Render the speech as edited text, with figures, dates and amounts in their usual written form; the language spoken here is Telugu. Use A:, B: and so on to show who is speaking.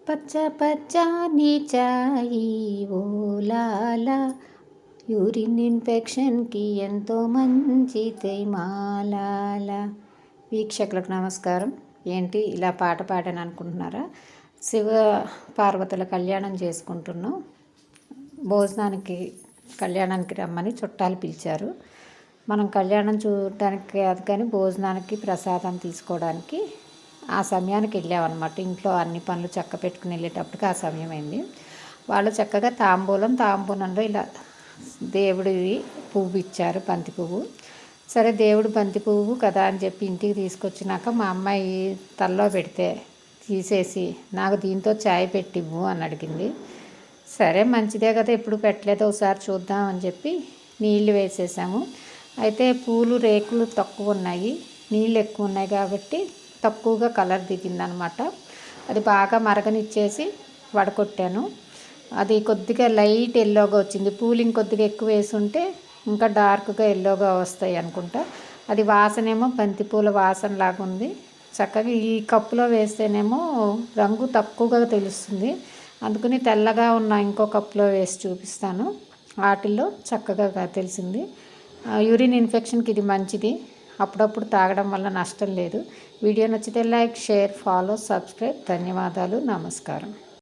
A: పచ్చ పచ్చని చాయి ఓలాల యూరిన్ ఇన్ఫెక్షన్కి ఎంతో మంచిది మాలాల. వీక్షకులకు నమస్కారం. ఏంటి ఇలా పాట పాడాను అనుకుంటున్నారా? శివ పార్వతుల కళ్యాణం చేసుకుంటున్నాం. కళ్యాణానికి రమ్మని చుట్టాలు పిలిచారు. మనం కళ్యాణం చూడటానికి కాదు కానీ భోజనానికి ప్రసాదం తీసుకోవడానికి ఆ సమయానికి వెళ్ళామన్నమాట. ఇంట్లో అన్ని పనులు చక్క పెట్టుకుని వెళ్ళేటప్పటికి ఆ సమయం అయింది. వాళ్ళు చక్కగా తాంబూలంలో ఇలా దేవుడివి పువ్వు ఇచ్చారు, బంతి పువ్వు. సరే దేవుడు బంతి పువ్వు కదా అని చెప్పి ఇంటికి తీసుకొచ్చినాక మా అమ్మాయి తల్లో పెడితే తీసేసి నాకు దీంతో చాయ్ పెట్టివ్వు అని అడిగింది. సరే మంచిదే కదా, ఎప్పుడు పెట్టలేదు, ఒకసారి చూద్దాం అని చెప్పి నీళ్ళు వేసేసాము. అయితే పూలు రేకులు తక్కువ ఉన్నాయి, నీళ్ళు ఎక్కువ ఉన్నాయి కాబట్టి తక్కువగా కలర్ దిగిందనమాట. అది బాగా మరగనిచ్చేసి వడకొట్టాను. అది కొద్దిగా లైట్ ఎల్లోగా వచ్చింది. పూలు ఇంకొద్దిగా ఎక్కువ వేసుంటే ఇంకా డార్క్గా ఎల్లోగా వస్తాయి అనుకుంటా. అది వాసనేమో బంతిపూల వాసన లాగా ఉంది. చక్కగా ఈ కప్పులో వేస్తేనేమో రంగు తక్కువగా తెలుస్తుంది. అందుకని తెల్లగా ఉన్న ఇంకో కప్పులో వేసి చూపిస్తాను. వాటిల్లో చక్కగా తెలిసింది. యూరిన్ ఇన్ఫెక్షన్కి ఇది మంచిది. అప్పుడప్పుడు తాగడం వల్ల నష్టం లేదు. వీడియో నచ్చితే లైక్, షేర్, ఫాలో, సబ్స్క్రైబ్. ధన్యవాదాలు. నమస్కారం.